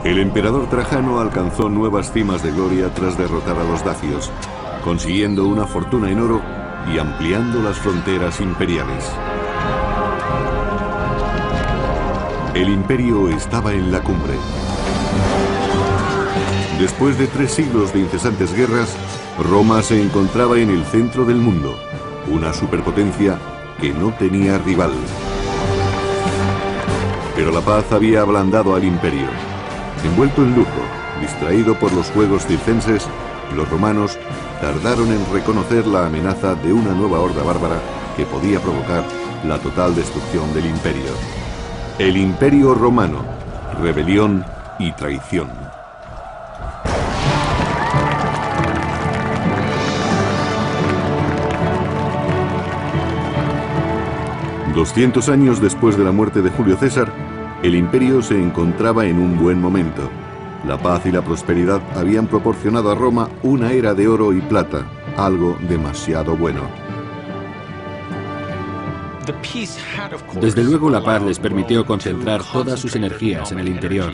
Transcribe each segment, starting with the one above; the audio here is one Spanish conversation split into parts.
El emperador Trajano alcanzó nuevas cimas de gloria tras derrotar a los dacios, consiguiendo una fortuna en oro y ampliando las fronteras imperiales. El imperio estaba en la cumbre. Después de 3 siglos de incesantes guerras, Roma se encontraba en el centro del mundo, una superpotencia que no tenía rival. Pero la paz había ablandado al imperio. Envuelto en lujo, distraído por los juegos circenses, los romanos tardaron en reconocer la amenaza de una nueva horda bárbara que podía provocar la total destrucción del imperio. El Imperio Romano, rebelión y traición. $200 años después de la muerte de Julio César, el imperio se encontraba en un buen momento. La paz y la prosperidad habían proporcionado a Roma una era de oro y plata, algo demasiado bueno. Desde luego la paz les permitió concentrar todas sus energías en el interior,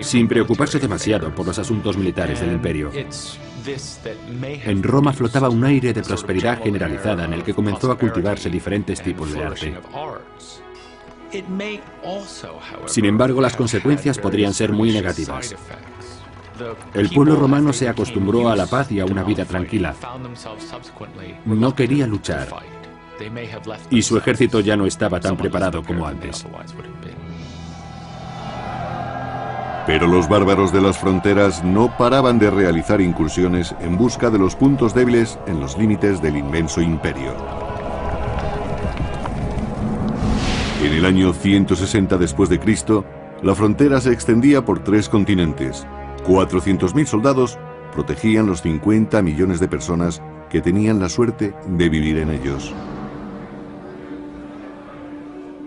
sin preocuparse demasiado por los asuntos militares del imperio. En Roma flotaba un aire de prosperidad generalizada en el que comenzó a cultivarse diferentes tipos de arte. Sin embargo, las consecuencias podrían ser muy negativas. El pueblo romano se acostumbró a la paz y a una vida tranquila. No quería luchar, y su ejército ya no estaba tan preparado como antes. Pero los bárbaros de las fronteras no paraban de realizar incursiones en busca de los puntos débiles en los límites del inmenso imperio. En el año 160 después de Cristo, la frontera se extendía por 3 continentes. 400.000 soldados protegían los 50 millones de personas que tenían la suerte de vivir en ellos.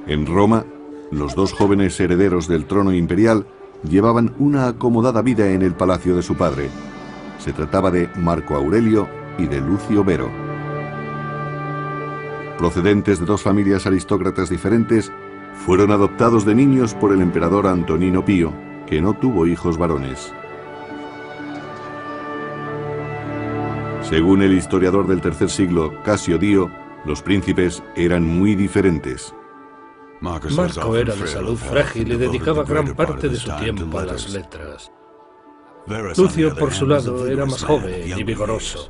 En Roma, los 2 jóvenes herederos del trono imperial llevaban una acomodada vida en el palacio de su padre. Se trataba de Marco Aurelio y de Lucio Vero. Procedentes de 2 familias aristócratas diferentes, fueron adoptados de niños por el emperador Antonino Pío, que no tuvo hijos varones. Según el historiador del tercer siglo, Casio Dio, los príncipes eran muy diferentes. Marco era de salud frágil y dedicaba gran parte de su tiempo a las letras. Lucio, por su lado, era más joven y vigoroso.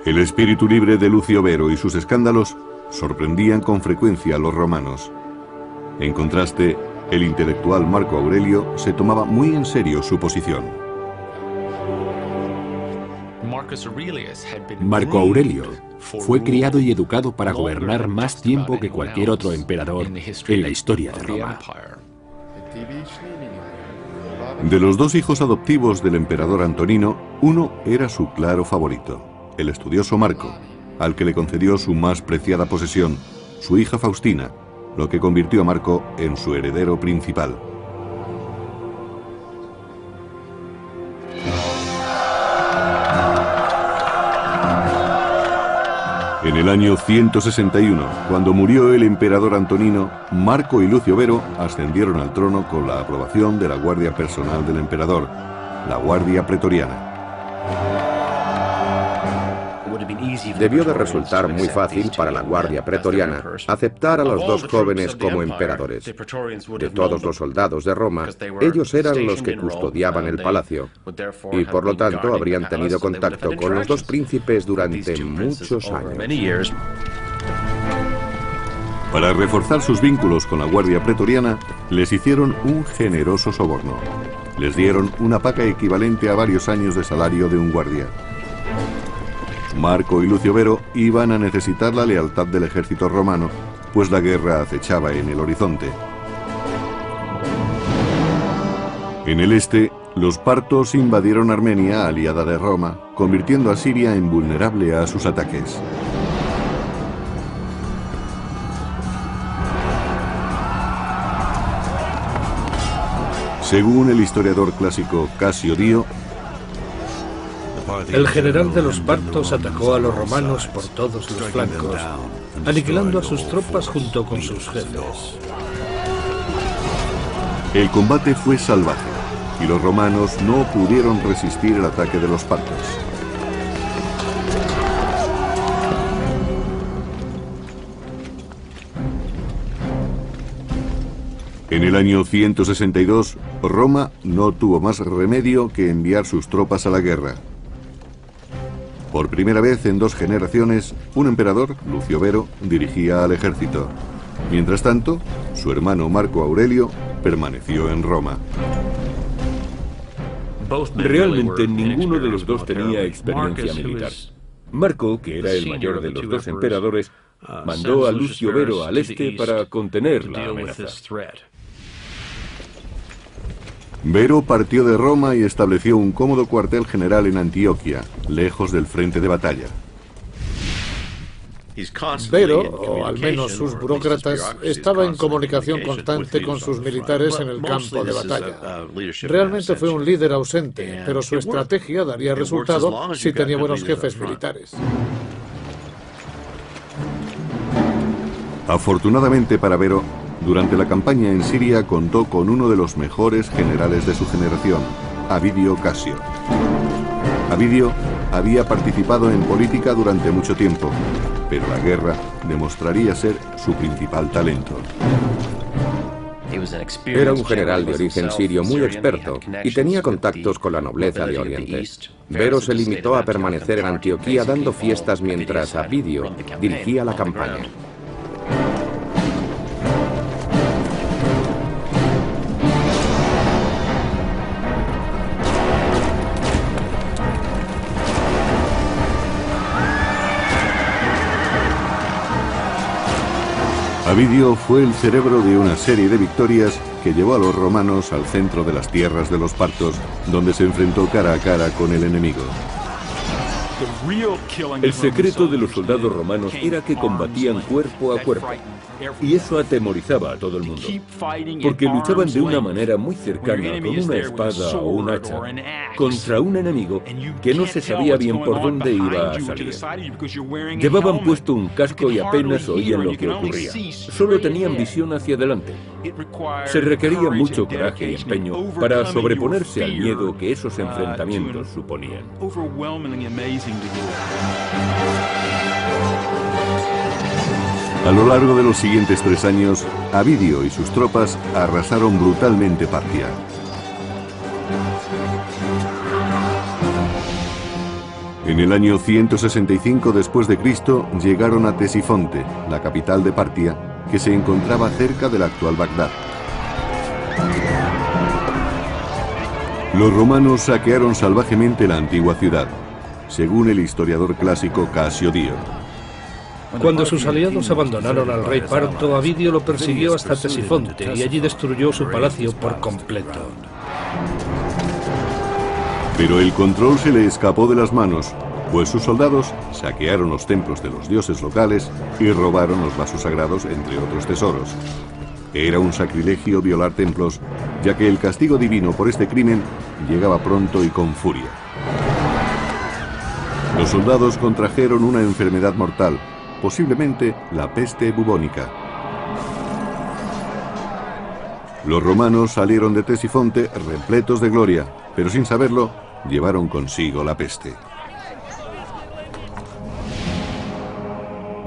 El espíritu libre de Lucio Vero y sus escándalos sorprendían con frecuencia a los romanos. En contraste, el intelectual Marco Aurelio se tomaba muy en serio su posición. Marco Aurelio fue criado y educado para gobernar más tiempo que cualquier otro emperador en la historia de Roma. De los 2 hijos adoptivos del emperador Antonino, uno era su claro favorito, el estudioso Marco, al que le concedió su más preciada posesión, su hija Faustina, lo que convirtió a Marco en su heredero principal. En el año 161, cuando murió el emperador Antonino, Marco y Lucio Vero ascendieron al trono con la aprobación de la guardia personal del emperador, la Guardia Pretoriana. Debió de resultar muy fácil para la Guardia Pretoriana aceptar a los 2 jóvenes como emperadores. De todos los soldados de Roma, ellos eran los que custodiaban el palacio, y por lo tanto habrían tenido contacto con los 2 príncipes durante muchos años. Para reforzar sus vínculos con la Guardia Pretoriana, les hicieron un generoso soborno. Les dieron una paga equivalente a varios años de salario de un guardia. Marco y Lucio Vero iban a necesitar la lealtad del ejército romano, pues la guerra acechaba en el horizonte. En el este, los partos invadieron Armenia, aliada de Roma, convirtiendo a Siria en vulnerable a sus ataques. Según el historiador clásico Casio Dio, el general de los partos atacó a los romanos por todos los flancos, aniquilando a sus tropas junto con sus jefes. El combate fue salvaje y los romanos no pudieron resistir el ataque de los partos. En el año 162, Roma no tuvo más remedio que enviar sus tropas a la guerra. Por primera vez en 2 generaciones, un emperador, Lucio Vero, dirigía al ejército. Mientras tanto, su hermano Marco Aurelio permaneció en Roma. Realmente ninguno de los dos tenía experiencia militar. Marco, que era el mayor de los 2 emperadores, mandó a Lucio Vero al este para contener la amenaza. Vero partió de Roma y estableció un cómodo cuartel general en Antioquia, lejos del frente de batalla. Vero, o al menos sus burócratas, estaba en comunicación constante con sus militares en el campo de batalla. Realmente fue un líder ausente, pero su estrategia daría resultado si tenía buenos jefes militares. Afortunadamente para Vero, durante la campaña en Siria contó con uno de los mejores generales de su generación, Avidio Casio. Avidio había participado en política durante mucho tiempo, pero la guerra demostraría ser su principal talento. Era un general de origen sirio muy experto y tenía contactos con la nobleza de Oriente. Vero se limitó a permanecer en Antioquía dando fiestas mientras Avidio dirigía la campaña. Avidio fue el cerebro de una serie de victorias que llevó a los romanos al centro de las tierras de los partos, donde se enfrentó cara a cara con el enemigo. El secreto de los soldados romanos era que combatían cuerpo a cuerpo. Y eso atemorizaba a todo el mundo, porque luchaban de una manera muy cercana con una espada o un hacha contra un enemigo que no se sabía bien por dónde iba a salir. Llevaban puesto un casco y apenas oían lo que ocurría. Solo tenían visión hacia adelante. Se requería mucho coraje y empeño para sobreponerse al miedo que esos enfrentamientos suponían. A lo largo de los siguientes 3 años, Avidio y sus tropas arrasaron brutalmente Partia. En el año 165 después de Cristo llegaron a Ctesifonte, la capital de Partia, que se encontraba cerca del actual Bagdad. Los romanos saquearon salvajemente la antigua ciudad, según el historiador clásico Casio Dio. Cuando sus aliados abandonaron al rey parto, Avidio lo persiguió hasta Ctesifonte y allí destruyó su palacio por completo. Pero el control se le escapó de las manos, pues sus soldados saquearon los templos de los dioses locales y robaron los vasos sagrados, entre otros tesoros. Era un sacrilegio violar templos, ya que el castigo divino por este crimen llegaba pronto y con furia. Los soldados contrajeron una enfermedad mortal, posiblemente la peste bubónica. Los romanos salieron de Ctesifonte repletos de gloria, pero sin saberlo, llevaron consigo la peste.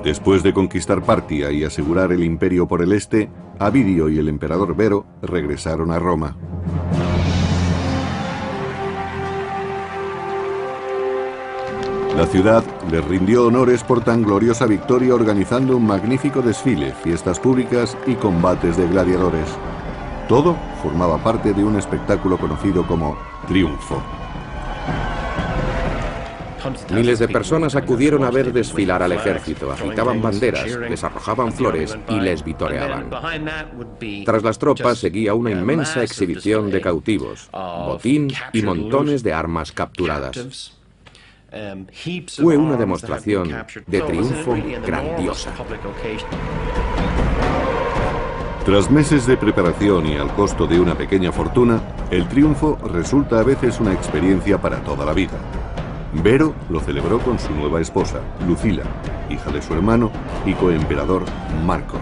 Después de conquistar Partia y asegurar el imperio por el este, Avidio y el emperador Vero regresaron a Roma. La ciudad les rindió honores por tan gloriosa victoria organizando un magnífico desfile, fiestas públicas y combates de gladiadores. Todo formaba parte de un espectáculo conocido como triunfo. Miles de personas acudieron a ver desfilar al ejército, agitaban banderas, les arrojaban flores y les vitoreaban. Tras las tropas seguía una inmensa exhibición de cautivos, botín y montones de armas capturadas. Fue una demostración de triunfo grandiosa. Tras meses de preparación y al costo de una pequeña fortuna, el triunfo resulta a veces una experiencia para toda la vida. Vero lo celebró con su nueva esposa, Lucila, hija de su hermano y coemperador Marco.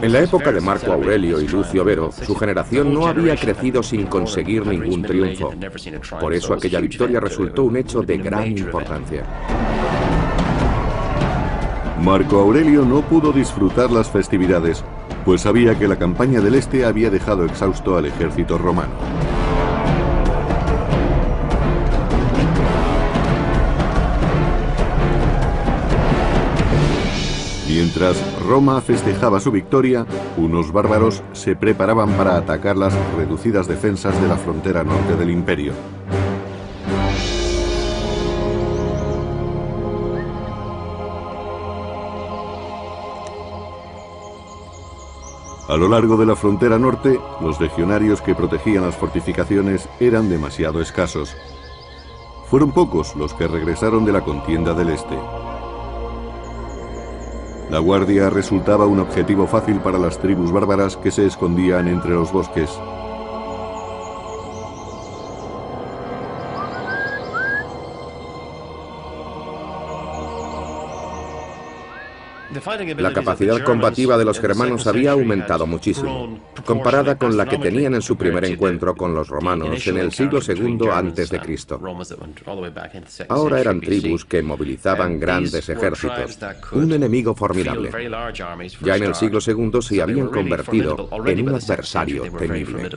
En la época de Marco Aurelio y Lucio Vero, su generación no había crecido sin conseguir ningún triunfo. Por eso aquella victoria resultó un hecho de gran importancia. Marco Aurelio no pudo disfrutar las festividades, pues sabía que la campaña del Este había dejado exhausto al ejército romano. Mientras Roma festejaba su victoria, unos bárbaros se preparaban para atacar las reducidas defensas de la frontera norte del imperio. A lo largo de la frontera norte, los legionarios que protegían las fortificaciones eran demasiado escasos. Fueron pocos los que regresaron de la contienda del Este. La guardia resultaba un objetivo fácil para las tribus bárbaras que se escondían entre los bosques. La capacidad combativa de los germanos había aumentado muchísimo, comparada con la que tenían en su primer encuentro con los romanos en el siglo II a.C. Ahora eran tribus que movilizaban grandes ejércitos, un enemigo formidable. Ya en el siglo II se habían convertido en un adversario temible.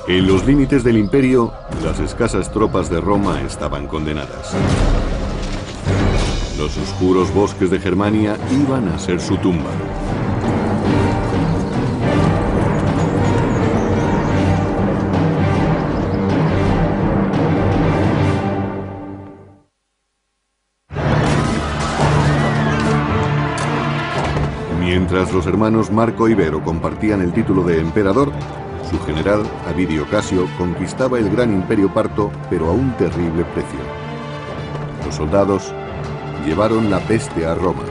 En los límites del imperio, las escasas tropas de Roma estaban condenadas. Los oscuros bosques de Germania iban a ser su tumba. Mientras los hermanos Marco y Vero compartían el título de emperador, su general, Avidio Casio, conquistaba el gran imperio parto, pero a un terrible precio. Los soldados llevaron la peste a Roma.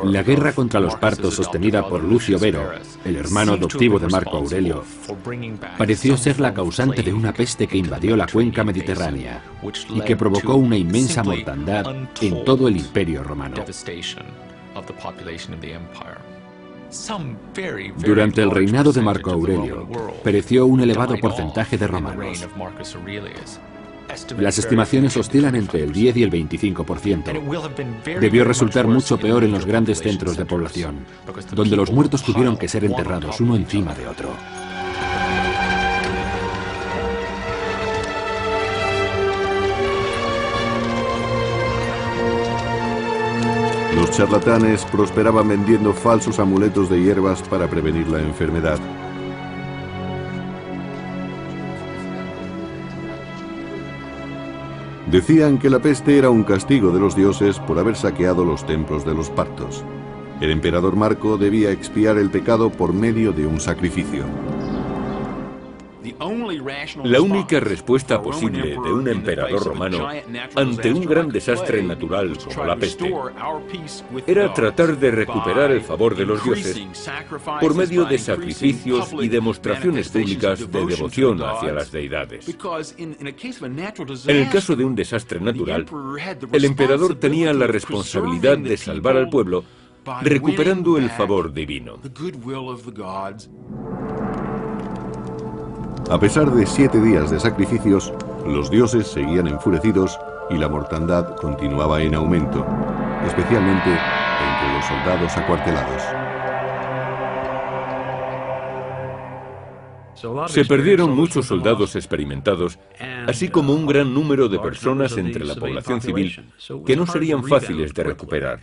La guerra contra los partos sostenida por Lucio Vero, el hermano adoptivo de Marco Aurelio, pareció ser la causante de una peste que invadió la cuenca mediterránea y que provocó una inmensa mortandad en todo el imperio romano. Durante el reinado de Marco Aurelio, pereció un elevado porcentaje de romanos. Las estimaciones oscilan entre el 10 y el 25%. Debió resultar mucho peor en los grandes centros de población, donde los muertos tuvieron que ser enterrados uno encima de otro. Los charlatanes prosperaban vendiendo falsos amuletos de hierbas para prevenir la enfermedad. Decían que la peste era un castigo de los dioses por haber saqueado los templos de los partos. El emperador Marco debía expiar el pecado por medio de un sacrificio. La única respuesta posible de un emperador romano ante un gran desastre natural como la peste era tratar de recuperar el favor de los dioses por medio de sacrificios y demostraciones públicas de devoción hacia las deidades. En el caso de un desastre natural, el emperador tenía la responsabilidad de salvar al pueblo recuperando el favor divino. A pesar de 7 días de sacrificios, los dioses seguían enfurecidos y la mortandad continuaba en aumento, especialmente entre los soldados acuartelados. Se perdieron muchos soldados experimentados, así como un gran número de personas entre la población civil que no serían fáciles de recuperar.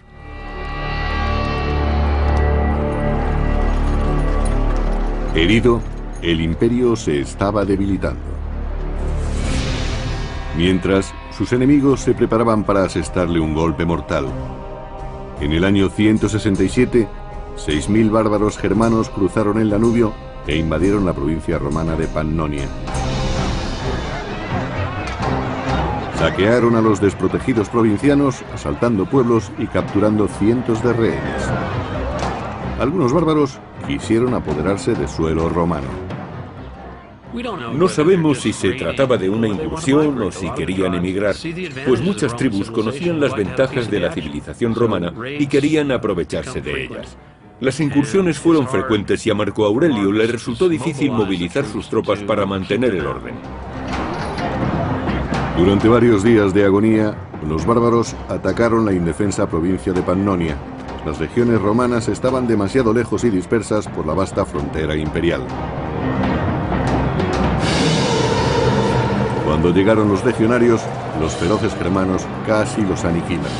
Herido, el imperio se estaba debilitando. Mientras, sus enemigos se preparaban para asestarle un golpe mortal. En el año 167, 6.000 bárbaros germanos cruzaron el Danubio e invadieron la provincia romana de Pannonia. Saquearon a los desprotegidos provincianos, asaltando pueblos y capturando cientos de rehenes. Algunos bárbaros quisieron apoderarse de suelo romano. No sabemos si se trataba de una incursión o si querían emigrar, pues muchas tribus conocían las ventajas de la civilización romana y querían aprovecharse de ellas. Las incursiones fueron frecuentes y a Marco Aurelio le resultó difícil movilizar sus tropas para mantener el orden. Durante varios días de agonía, los bárbaros atacaron la indefensa provincia de Pannonia. Las legiones romanas estaban demasiado lejos y dispersas por la vasta frontera imperial. Cuando llegaron los legionarios, los feroces germanos casi los aniquilan.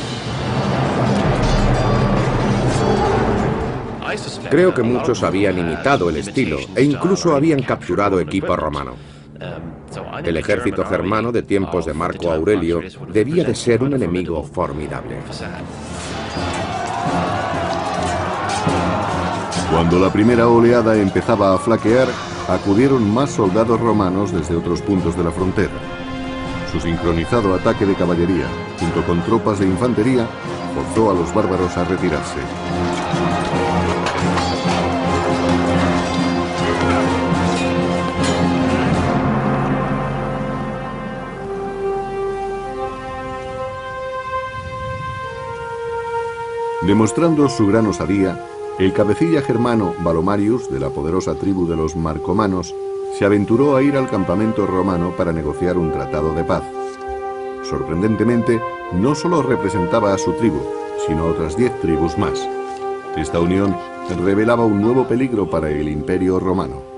Creo que muchos habían imitado el estilo e incluso habían capturado equipo romano. El ejército germano de tiempos de Marco Aurelio debía de ser un enemigo formidable. Cuando la primera oleada empezaba a flaquear, acudieron más soldados romanos desde otros puntos de la frontera. Su sincronizado ataque de caballería, junto con tropas de infantería, forzó a los bárbaros a retirarse. Demostrando su gran osadía, el cabecilla germano Valomarius, de la poderosa tribu de los Marcomanos, se aventuró a ir al campamento romano para negociar un tratado de paz. Sorprendentemente, no solo representaba a su tribu, sino a otras 10 tribus más. Esta unión revelaba un nuevo peligro para el Imperio Romano.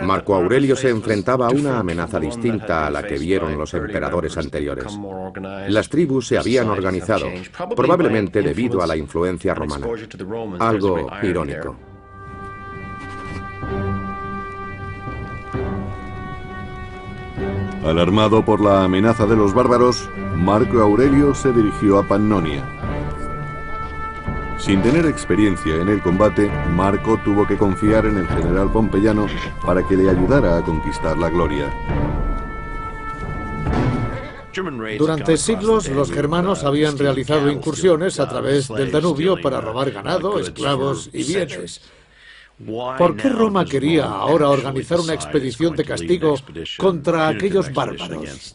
Marco Aurelio se enfrentaba a una amenaza distinta a la que vieron los emperadores anteriores. Las tribus se habían organizado, probablemente debido a la influencia romana. Algo irónico. Alarmado por la amenaza de los bárbaros, Marco Aurelio se dirigió a Pannonia. Sin tener experiencia en el combate, Marco tuvo que confiar en el general pompeyano para que le ayudara a conquistar la gloria. Durante siglos, los germanos habían realizado incursiones a través del Danubio para robar ganado, esclavos y bienes. ¿Por qué Roma quería ahora organizar una expedición de castigo contra aquellos bárbaros?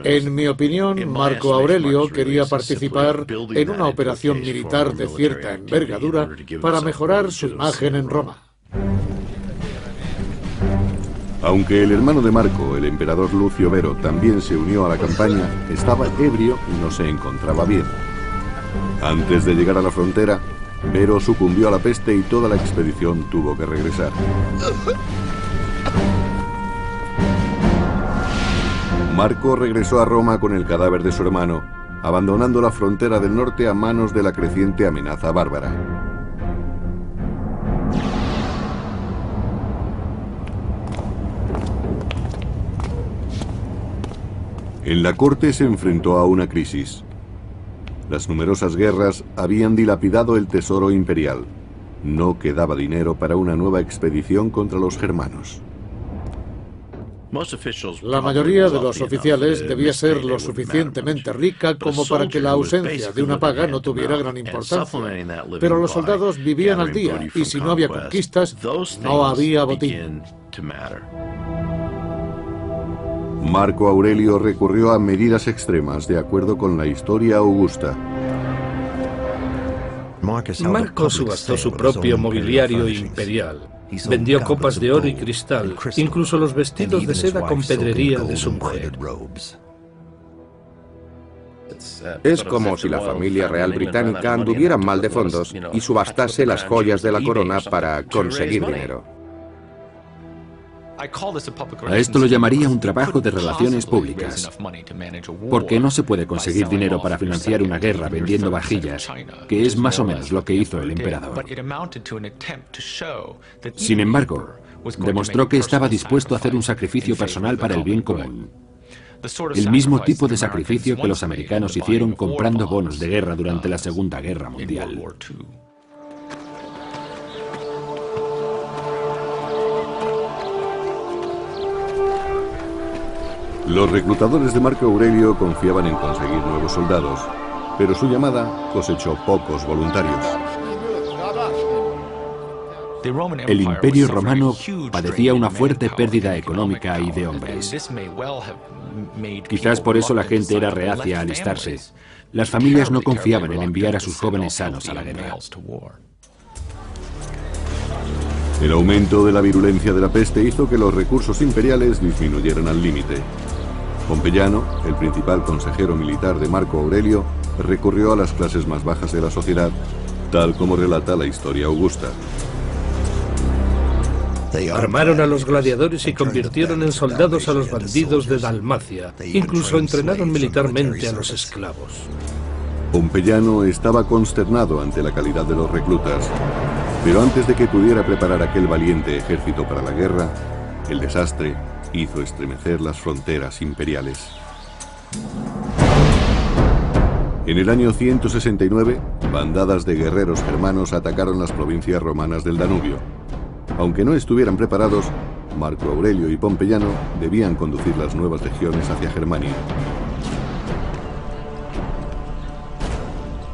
En mi opinión, Marco Aurelio quería participar en una operación militar de cierta envergadura para mejorar su imagen en Roma. Aunque el hermano de Marco, el emperador Lucio Vero, también se unió a la campaña, estaba ebrio y no se encontraba bien. Antes de llegar a la frontera, Vero sucumbió a la peste y toda la expedición tuvo que regresar. Marco regresó a Roma con el cadáver de su hermano, abandonando la frontera del norte a manos de la creciente amenaza bárbara. En la corte se enfrentó a una crisis. Las numerosas guerras habían dilapidado el tesoro imperial. No quedaba dinero para una nueva expedición contra los germanos. La mayoría de los oficiales debía ser lo suficientemente rica como para que la ausencia de una paga no tuviera gran importancia. Pero los soldados vivían al día y si no había conquistas, no había botín. Marco Aurelio recurrió a medidas extremas de acuerdo con la historia augusta. Marco subastó su propio mobiliario imperial. Vendió copas de oro y cristal, incluso los vestidos de seda con pedrería de su mujer. Es como si la familia real británica anduviera mal de fondos y subastase las joyas de la corona para conseguir dinero. A esto lo llamaría un trabajo de relaciones públicas, porque no se puede conseguir dinero para financiar una guerra vendiendo vajillas, que es más o menos lo que hizo el emperador. Sin embargo, demostró que estaba dispuesto a hacer un sacrificio personal para el bien común. El mismo tipo de sacrificio que los americanos hicieron comprando bonos de guerra durante la Segunda Guerra Mundial. Los reclutadores de Marco Aurelio confiaban en conseguir nuevos soldados, pero su llamada cosechó pocos voluntarios. El Imperio Romano padecía una fuerte pérdida económica y de hombres. Quizás por eso la gente era reacia a alistarse. Las familias no confiaban en enviar a sus jóvenes sanos a la guerra. El aumento de la virulencia de la peste hizo que los recursos imperiales disminuyeran al límite. Pompeyano, el principal consejero militar de Marco Aurelio, recurrió a las clases más bajas de la sociedad, tal como relata la historia augusta. Armaron a los gladiadores y convirtieron en soldados a los bandidos de Dalmacia. Incluso entrenaron militarmente a los esclavos. Pompeyano estaba consternado ante la calidad de los reclutas, pero antes de que pudiera preparar aquel valiente ejército para la guerra, el desastre hizo estremecer las fronteras imperiales. En el año 169, bandadas de guerreros germanos atacaron las provincias romanas del Danubio. Aunque no estuvieran preparados, Marco Aurelio y Pompeyano debían conducir las nuevas legiones hacia Germania.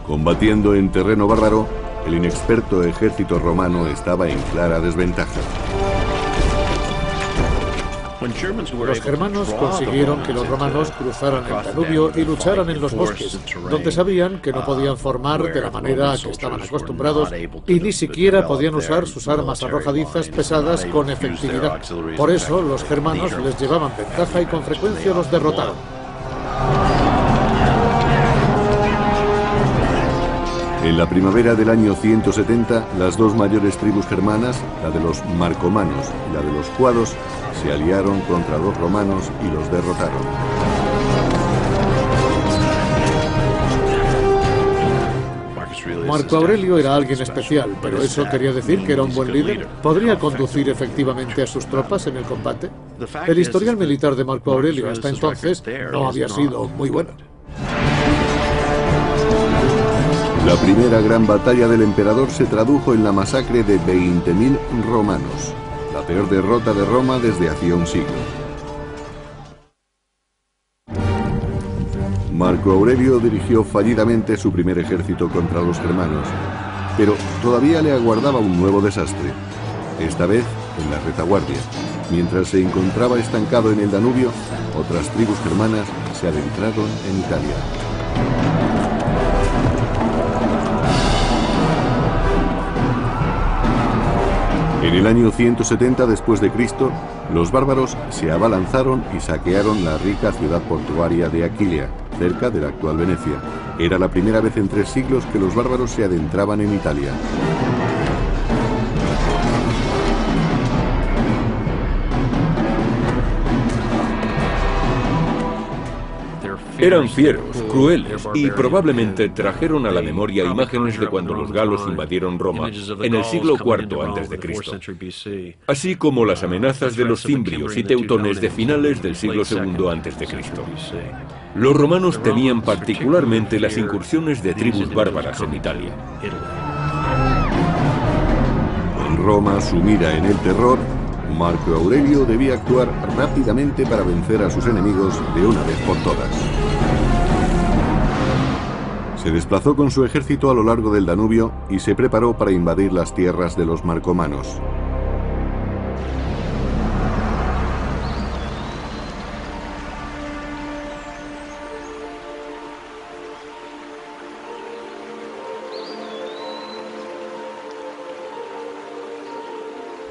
Combatiendo en terreno bárbaro, el inexperto ejército romano estaba en clara desventaja. Los germanos consiguieron que los romanos cruzaran el Danubio y lucharan en los bosques, donde sabían que no podían formar de la manera a que estaban acostumbrados y ni siquiera podían usar sus armas arrojadizas pesadas con efectividad. Por eso los germanos les llevaban ventaja y con frecuencia los derrotaron. En la primavera del año 170, las dos mayores tribus germanas, la de los marcomanos y la de los cuados, se aliaron contra los romanos y los derrotaron. Marco Aurelio era alguien especial, pero ¿eso quería decir que era un buen líder? ¿Podría conducir efectivamente a sus tropas en el combate? El historial militar de Marco Aurelio hasta entonces no había sido muy bueno. La primera gran batalla del emperador se tradujo en la masacre de 20.000 romanos, la peor derrota de Roma desde hacía un siglo. Marco Aurelio dirigió fallidamente su primer ejército contra los germanos, pero todavía le aguardaba un nuevo desastre, esta vez en la retaguardia. Mientras se encontraba estancado en el Danubio, otras tribus germanas se adentraron en Italia. En el año 170 después de Cristo, los bárbaros se abalanzaron y saquearon la rica ciudad portuaria de Aquilia, cerca de la actual Venecia. Era la primera vez en 3 siglos que los bárbaros se adentraban en Italia. Eran fieros, crueles y probablemente trajeron a la memoria imágenes de cuando los galos invadieron Roma en el siglo IV a.C., así como las amenazas de los cimbrios y teutones de finales del siglo II a.C. Los romanos temían particularmente las incursiones de tribus bárbaras en Italia. En Roma, sumida en el terror, Marco Aurelio debía actuar rápidamente para vencer a sus enemigos de una vez por todas. Se desplazó con su ejército a lo largo del Danubio y se preparó para invadir las tierras de los marcomanos.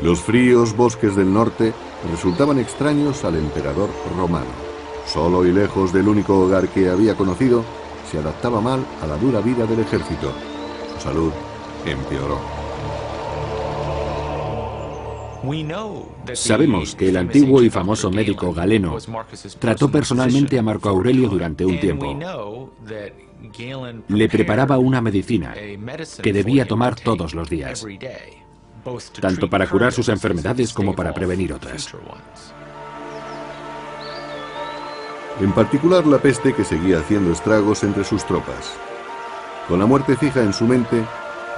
Los fríos bosques del norte resultaban extraños al emperador romano. Solo y lejos del único hogar que había conocido, se adaptaba mal a la dura vida del ejército. Su salud empeoró. Sabemos que el antiguo y famoso médico Galeno trató personalmente a Marco Aurelio durante un tiempo. Le preparaba una medicina que debía tomar todos los días, tanto para curar sus enfermedades como para prevenir otras. En particular la peste, que seguía haciendo estragos entre sus tropas. Con la muerte fija en su mente,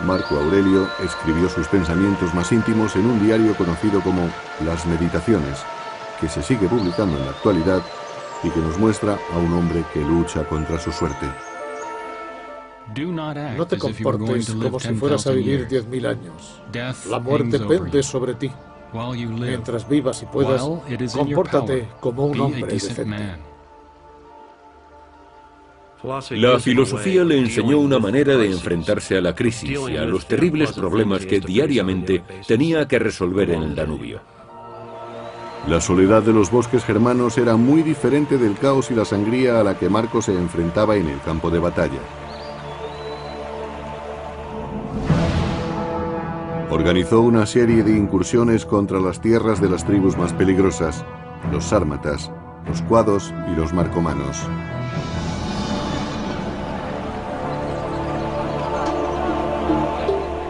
Marco Aurelio escribió sus pensamientos más íntimos en un diario conocido como Las Meditaciones, que se sigue publicando en la actualidad y que nos muestra a un hombre que lucha contra su suerte. No te comportes como si fueras a vivir 10.000 años. La muerte pende sobre ti. Mientras vivas y puedas, compórtate como un hombre decente. La filosofía le enseñó una manera de enfrentarse a la crisis y a los terribles problemas que diariamente tenía que resolver en el Danubio. La soledad de los bosques germanos era muy diferente del caos y la sangría a la que Marco se enfrentaba en el campo de batalla. Organizó una serie de incursiones contra las tierras de las tribus más peligrosas, los sármatas, los cuados y los marcomanos.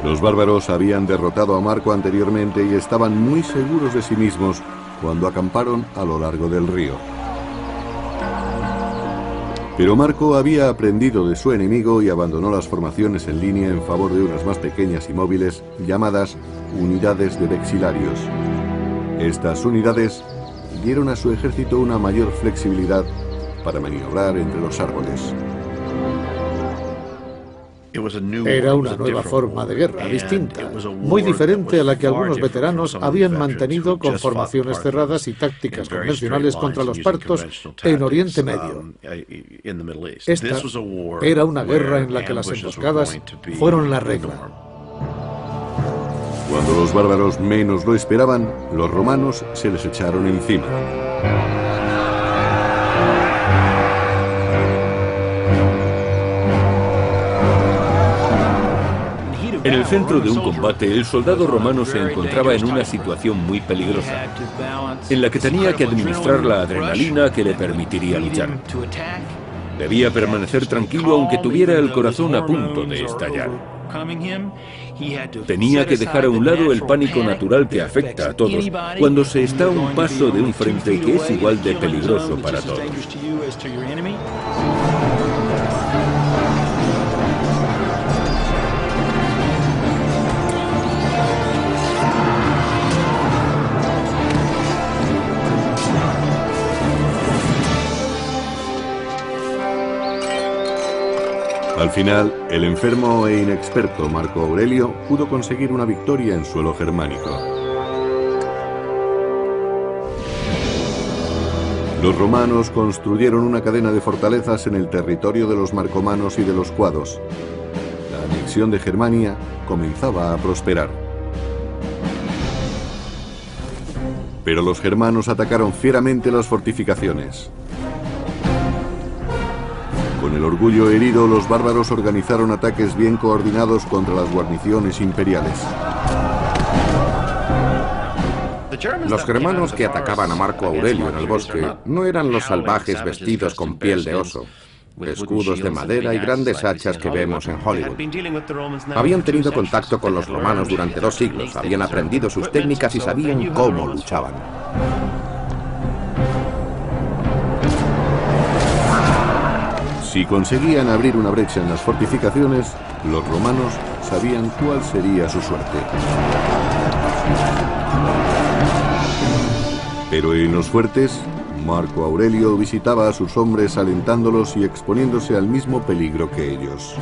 Los bárbaros habían derrotado a Marco anteriormente y estaban muy seguros de sí mismos cuando acamparon a lo largo del río. Pero Marco había aprendido de su enemigo y abandonó las formaciones en línea en favor de unas más pequeñas y móviles llamadas unidades de vexilarios. Estas unidades dieron a su ejército una mayor flexibilidad para maniobrar entre los árboles. Era una nueva forma de guerra, distinta, muy diferente a la que algunos veteranos habían mantenido con formaciones cerradas y tácticas convencionales contra los partos en Oriente Medio. Esta era una guerra en la que las emboscadas fueron la regla. Cuando los bárbaros menos lo esperaban, los romanos se les echaron encima. En el centro de un combate, el soldado romano se encontraba en una situación muy peligrosa, en la que tenía que administrar la adrenalina que le permitiría luchar. Debía permanecer tranquilo aunque tuviera el corazón a punto de estallar. Tenía que dejar a un lado el pánico natural que afecta a todos cuando se está a un paso de un frente que es igual de peligroso para todos. Al final, el enfermo e inexperto Marco Aurelio pudo conseguir una victoria en suelo germánico. Los romanos construyeron una cadena de fortalezas en el territorio de los marcomanos y de los cuados. La anexión de Germania comenzaba a prosperar. Pero los germanos atacaron fieramente las fortificaciones. Con el orgullo herido, los bárbaros organizaron ataques bien coordinados contra las guarniciones imperiales. Los germanos que atacaban a Marco Aurelio en el bosque no eran los salvajes vestidos con piel de oso, escudos de madera y grandes hachas que vemos en Hollywood. Habían tenido contacto con los romanos durante 2 siglos, habían aprendido sus técnicas y sabían cómo luchaban. Si conseguían abrir una brecha en las fortificaciones, los romanos sabían cuál sería su suerte. Pero en los fuertes, Marco Aurelio visitaba a sus hombres alentándolos y exponiéndose al mismo peligro que ellos.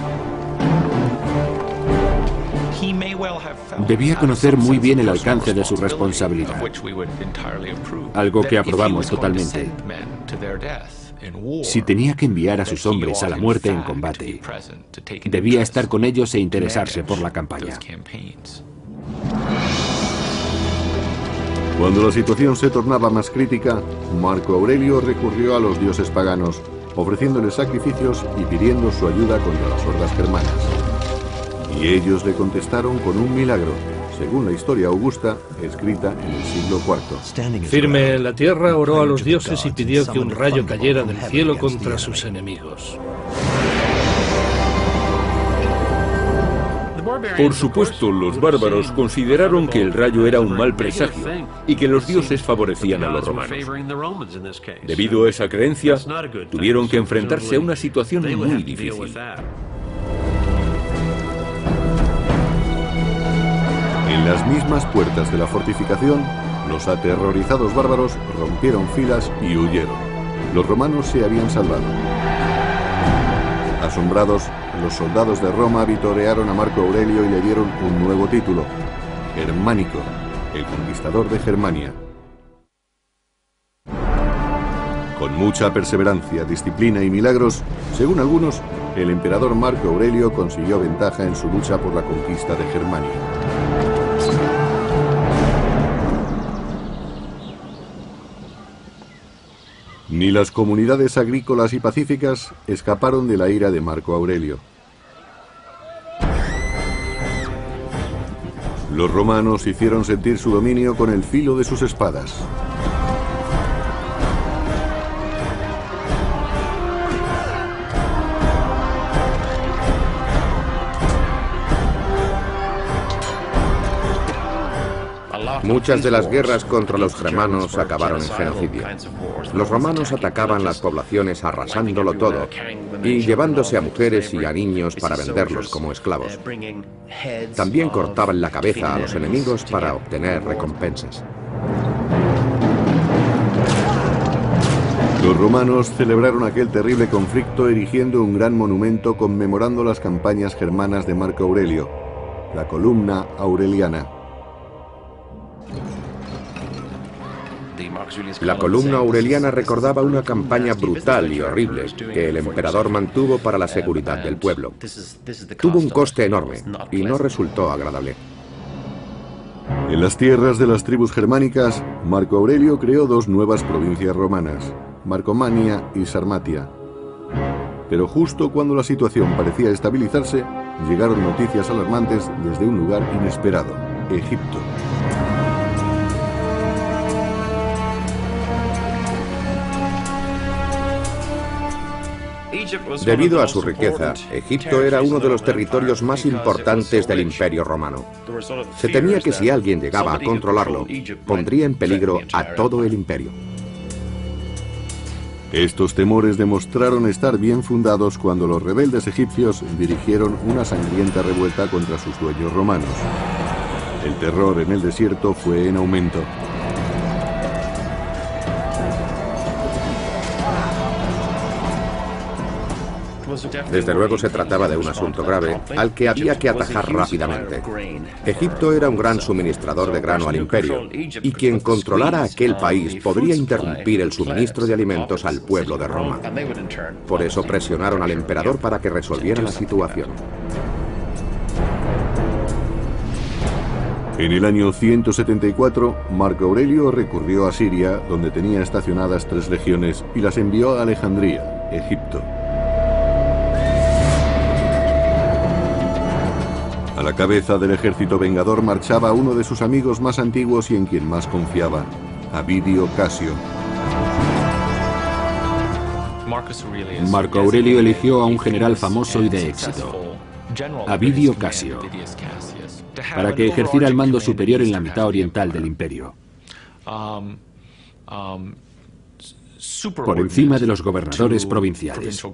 Debía conocer muy bien el alcance de su responsabilidad, algo que aprobamos totalmente. Si tenía que enviar a sus hombres a la muerte en combate, debía estar con ellos e interesarse por la campaña. Cuando la situación se tornaba más crítica, Marco Aurelio recurrió a los dioses paganos, ofreciéndoles sacrificios y pidiendo su ayuda contra las hordas germanas. Y ellos le contestaron con un milagro, según la historia augusta, escrita en el siglo IV. Firme en la tierra, oró a los dioses y pidió que un rayo cayera del cielo contra sus enemigos. Por supuesto, los bárbaros consideraron que el rayo era un mal presagio y que los dioses favorecían a los romanos. Debido a esa creencia, tuvieron que enfrentarse a una situación muy difícil. En las mismas puertas de la fortificación, los aterrorizados bárbaros rompieron filas y huyeron. Los romanos se habían salvado. Asombrados, los soldados de Roma vitorearon a Marco Aurelio y le dieron un nuevo título, Germánico, el conquistador de Germania. Con mucha perseverancia, disciplina y milagros, según algunos, el emperador Marco Aurelio consiguió ventaja en su lucha por la conquista de Germania. Ni las comunidades agrícolas y pacíficas escaparon de la ira de Marco Aurelio. Los romanos hicieron sentir su dominio con el filo de sus espadas. Muchas de las guerras contra los germanos acabaron en genocidio. Los romanos atacaban las poblaciones arrasándolo todo y llevándose a mujeres y a niños para venderlos como esclavos. También cortaban la cabeza a los enemigos para obtener recompensas. Los romanos celebraron aquel terrible conflicto erigiendo un gran monumento conmemorando las campañas germanas de Marco Aurelio, la Columna Aureliana. La columna aureliana recordaba una campaña brutal y horrible que el emperador mantuvo para la seguridad del pueblo. Tuvo un coste enorme y no resultó agradable. En las tierras de las tribus germánicas, Marco Aurelio creó dos nuevas provincias romanas, Marcomania y Sarmatia. Pero justo cuando la situación parecía estabilizarse, llegaron noticias alarmantes desde un lugar inesperado, Egipto. Debido a su riqueza, Egipto era uno de los territorios más importantes del Imperio Romano. Se temía que si alguien llegaba a controlarlo, pondría en peligro a todo el imperio. Estos temores demostraron estar bien fundados cuando los rebeldes egipcios dirigieron una sangrienta revuelta contra sus dueños romanos. El terror en el desierto fue en aumento. Desde luego se trataba de un asunto grave al que había que atajar rápidamente. Egipto era un gran suministrador de grano al imperio, y quien controlara aquel país podría interrumpir el suministro de alimentos al pueblo de Roma. Por eso presionaron al emperador para que resolviera la situación. En el año 174, Marco Aurelio recurrió a Siria, donde tenía estacionadas 3 legiones, y las envió a Alejandría, Egipto. A la cabeza del ejército vengador marchaba uno de sus amigos más antiguos y en quien más confiaba, Avidio Casio. Marco Aurelio eligió a un general famoso y de éxito, Avidio Casio, para que ejerciera el mando superior en la mitad oriental del imperio, por encima de los gobernadores provinciales.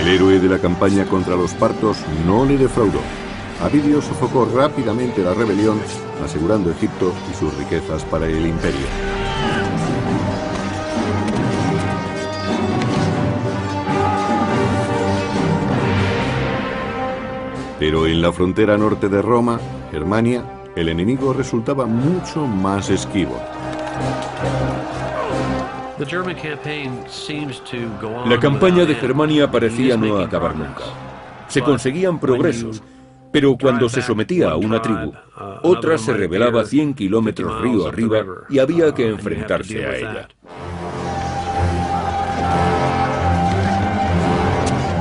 El héroe de la campaña contra los partos no le defraudó. Avidio sofocó rápidamente la rebelión, asegurando Egipto y sus riquezas para el imperio. Pero en la frontera norte de Roma, Germania, el enemigo resultaba mucho más esquivo. La campaña de Germania parecía no acabar nunca. Se conseguían progresos, pero cuando se sometía a una tribu, otra se rebelaba 100 kilómetros río arriba y había que enfrentarse a ella.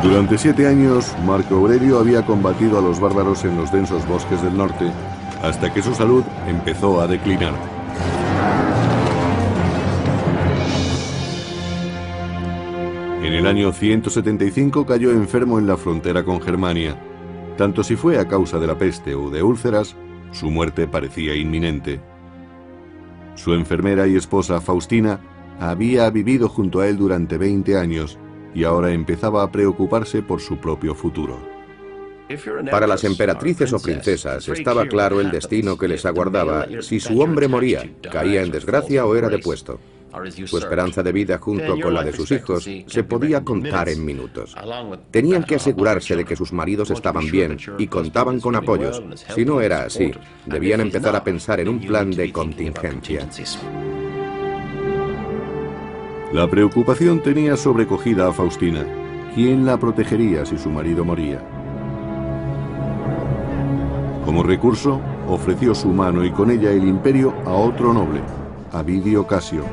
Durante 7 años, Marco Aurelio había combatido a los bárbaros en los densos bosques del norte, hasta que su salud empezó a declinar. En el año 175 cayó enfermo en la frontera con Germania. Tanto si fue a causa de la peste o de úlceras, su muerte parecía inminente. Su enfermera y esposa Faustina había vivido junto a él durante 20 años y ahora empezaba a preocuparse por su propio futuro. Para las emperatrices o princesas estaba claro el destino que les aguardaba si su hombre moría, caía en desgracia o era depuesto. Su esperanza de vida junto con la de sus hijos se podía contar en minutos. Tenían que asegurarse de que sus maridos estaban bien y contaban con apoyos. Si no era así, debían empezar a pensar en un plan de contingencia. La preocupación tenía sobrecogida a Faustina. ¿Quién la protegería si su marido moría? Como recurso, ofreció su mano y con ella el imperio a otro noble, Avidio Casio,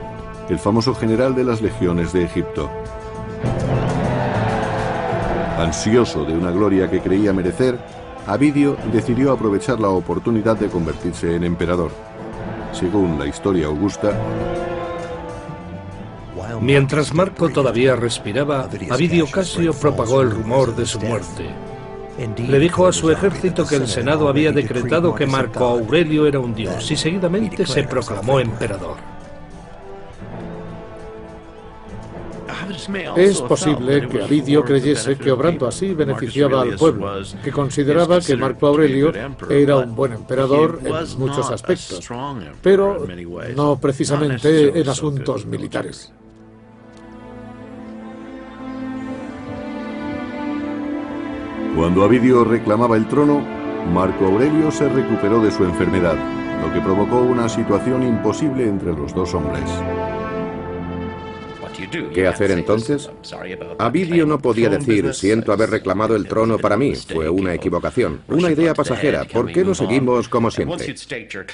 el famoso general de las legiones de Egipto. Ansioso de una gloria que creía merecer, Avidio decidió aprovechar la oportunidad de convertirse en emperador. Según la historia augusta, mientras Marco todavía respiraba, Avidio Casio propagó el rumor de su muerte. Le dijo a su ejército que el Senado había decretado que Marco Aurelio era un dios y seguidamente se proclamó emperador. Es posible que Avidio creyese que obrando así beneficiaba al pueblo, que consideraba que Marco Aurelio era un buen emperador en muchos aspectos, pero no precisamente en asuntos militares. Cuando Avidio reclamaba el trono, Marco Aurelio se recuperó de su enfermedad, lo que provocó una situación imposible entre los dos hombres. ¿Qué hacer entonces? Avidio no podía decir, siento haber reclamado el trono para mí, fue una equivocación, una idea pasajera, ¿por qué no seguimos como siempre?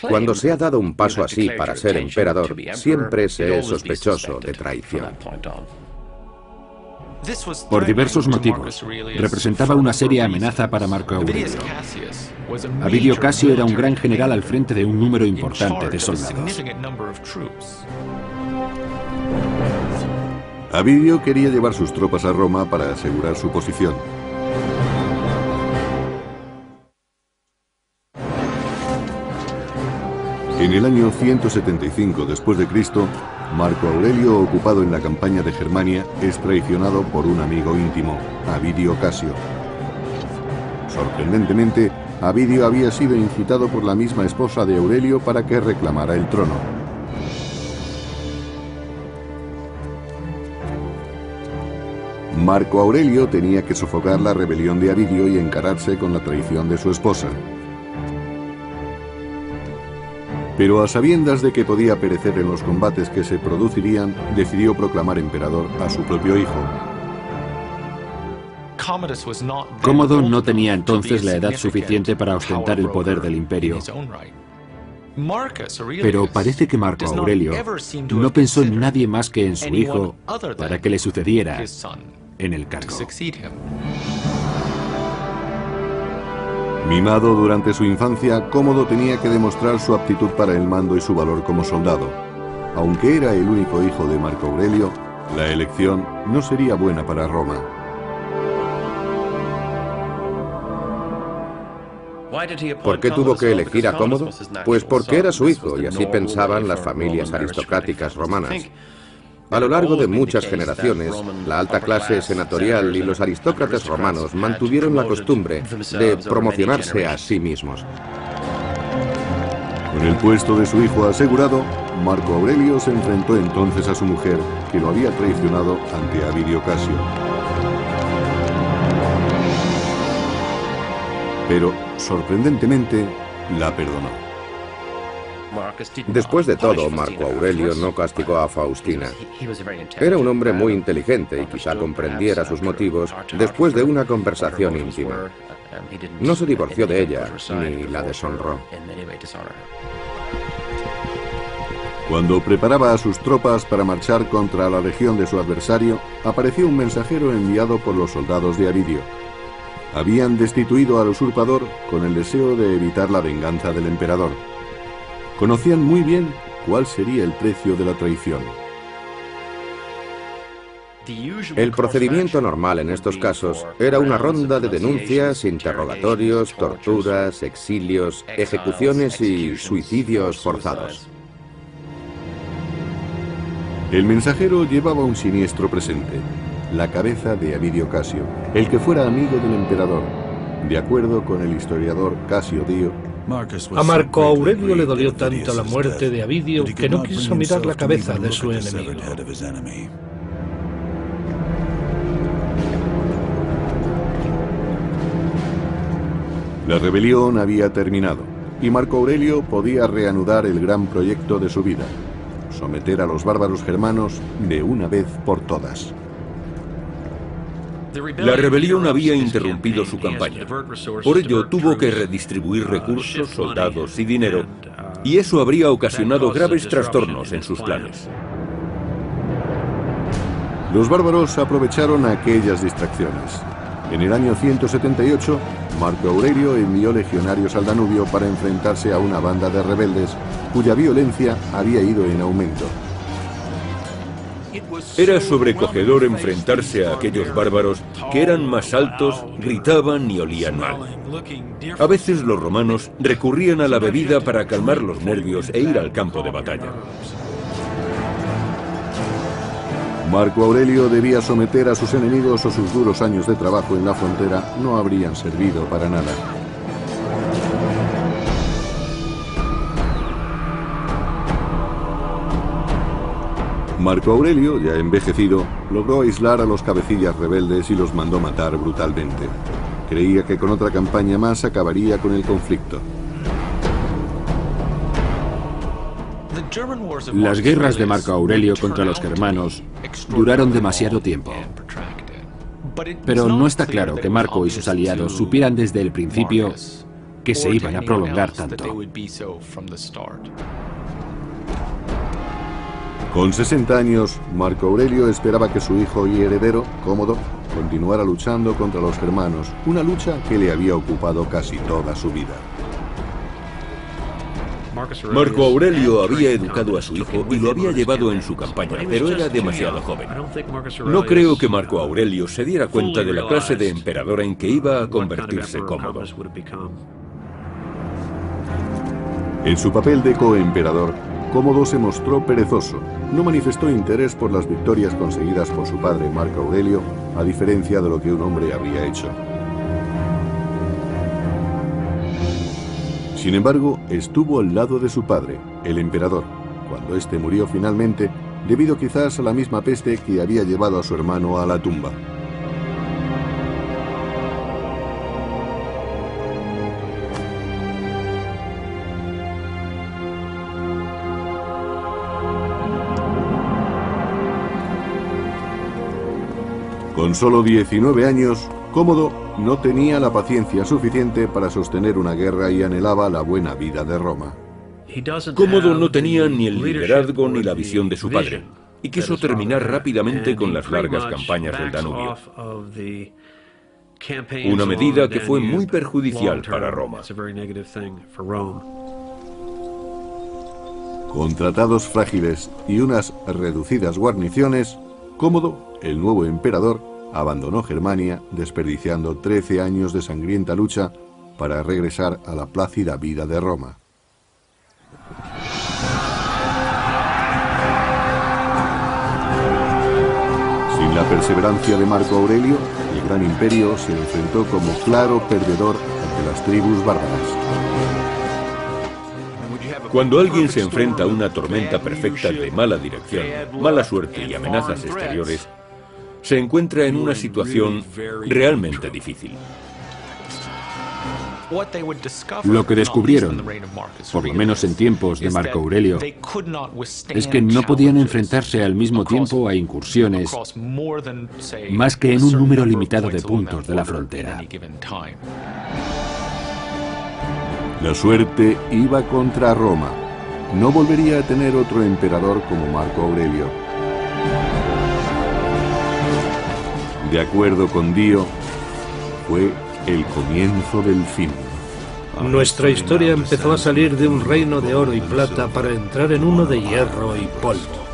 Cuando se ha dado un paso así para ser emperador, siempre se es sospechoso de traición. Por diversos motivos, representaba una seria amenaza para Marco Aurelio. Avidio Casio era un gran general al frente de un número importante de soldados. Avidio quería llevar sus tropas a Roma para asegurar su posición. En el año 175 después de Cristo, Marco Aurelio, ocupado en la campaña de Germania, es traicionado por un amigo íntimo, Avidio Casio. Sorprendentemente, Avidio había sido incitado por la misma esposa de Aurelio para que reclamara el trono. Marco Aurelio tenía que sofocar la rebelión de Avidio y encararse con la traición de su esposa. Pero a sabiendas de que podía perecer en los combates que se producirían, decidió proclamar emperador a su propio hijo. Cómodo no tenía entonces la edad suficiente para ostentar el poder del imperio. Pero parece que Marco Aurelio no pensó en nadie más que en su hijo para que le sucediera en el cargo. Mimado durante su infancia, Cómodo tenía que demostrar su aptitud para el mando y su valor como soldado. Aunque era el único hijo de Marco Aurelio, la elección no sería buena para Roma. ¿Por qué tuvo que elegir a Cómodo? Pues porque era su hijo y así pensaban las familias aristocráticas romanas. A lo largo de muchas generaciones, la alta clase senatorial y los aristócratas romanos mantuvieron la costumbre de promocionarse a sí mismos. Con el puesto de su hijo asegurado, Marco Aurelio se enfrentó entonces a su mujer, que lo había traicionado ante Avidio Casio. Pero, sorprendentemente, la perdonó. Después de todo, Marco Aurelio no castigó a Faustina. Era un hombre muy inteligente y quizá comprendiera sus motivos después de una conversación íntima. No se divorció de ella, ni la deshonró. Cuando preparaba a sus tropas para marchar contra la legión de su adversario, apareció un mensajero enviado por los soldados de Avidio. Habían destituido al usurpador con el deseo de evitar la venganza del emperador. Conocían muy bien cuál sería el precio de la traición. El procedimiento normal en estos casos era una ronda de denuncias, interrogatorios, torturas, exilios, ejecuciones y suicidios forzados. El mensajero llevaba un siniestro presente, la cabeza de Avidio Casio, el que fuera amigo del emperador. De acuerdo con el historiador Casio Dio, a Marco Aurelio le dolió tanto la muerte de Avidio que no quiso mirar la cabeza de su enemigo. La rebelión había terminado y Marco Aurelio podía reanudar el gran proyecto de su vida: someter a los bárbaros germanos de una vez por todas. La rebelión había interrumpido su campaña. Por ello tuvo que redistribuir recursos, soldados y dinero, y eso habría ocasionado graves trastornos en sus planes. Los bárbaros aprovecharon aquellas distracciones. En el año 178, Marco Aurelio envió legionarios al Danubio para enfrentarse a una banda de rebeldes cuya violencia había ido en aumento. Era sobrecogedor enfrentarse a aquellos bárbaros que eran más altos, gritaban y olían mal. A veces los romanos recurrían a la bebida para calmar los nervios e ir al campo de batalla. Marco Aurelio debía someter a sus enemigos o sus duros años de trabajo en la frontera no habrían servido para nada. Marco Aurelio, ya envejecido, logró aislar a los cabecillas rebeldes y los mandó matar brutalmente. Creía que con otra campaña más acabaría con el conflicto. Las guerras de Marco Aurelio contra los germanos duraron demasiado tiempo. Pero no está claro que Marco y sus aliados supieran desde el principio que se iban a prolongar tanto. Con 60 años, Marco Aurelio esperaba que su hijo y heredero, Cómodo, continuara luchando contra los germanos, una lucha que le había ocupado casi toda su vida. Marco Aurelio había educado a su hijo y lo había llevado en su campaña, pero era demasiado joven. No creo que Marco Aurelio se diera cuenta de la clase de emperador en que iba a convertirse Cómodo. En su papel de coemperador, Cómodo se mostró perezoso. No manifestó interés por las victorias conseguidas por su padre Marco Aurelio, a diferencia de lo que un hombre habría hecho. Sin embargo, estuvo al lado de su padre, el emperador, cuando éste murió finalmente, debido quizás a la misma peste que había llevado a su hermano a la tumba. Con solo 19 años, Cómodo no tenía la paciencia suficiente para sostener una guerra y anhelaba la buena vida de Roma. Cómodo no tenía ni el liderazgo ni la visión de su padre, y quiso terminar rápidamente con las largas campañas del Danubio. Una medida que fue muy perjudicial para Roma. Con tratados frágiles y unas reducidas guarniciones, Cómodo, el nuevo emperador, abandonó Germania, desperdiciando 13 años de sangrienta lucha para regresar a la plácida vida de Roma. Sin la perseverancia de Marco Aurelio, el gran imperio se enfrentó como claro perdedor ante las tribus bárbaras. Cuando alguien se enfrenta a una tormenta perfecta de mala dirección, mala suerte y amenazas exteriores, se encuentra en una situación realmente difícil. Lo que descubrieron, por lo menos en tiempos de Marco Aurelio, es que no podían enfrentarse al mismo tiempo a incursiones más que en un número limitado de puntos de la frontera. La suerte iba contra Roma. No volvería a tener otro emperador como Marco Aurelio. De acuerdo con Dio, fue el comienzo del fin. Nuestra historia empezó a salir de un reino de oro y plata para entrar en uno de hierro y polvo.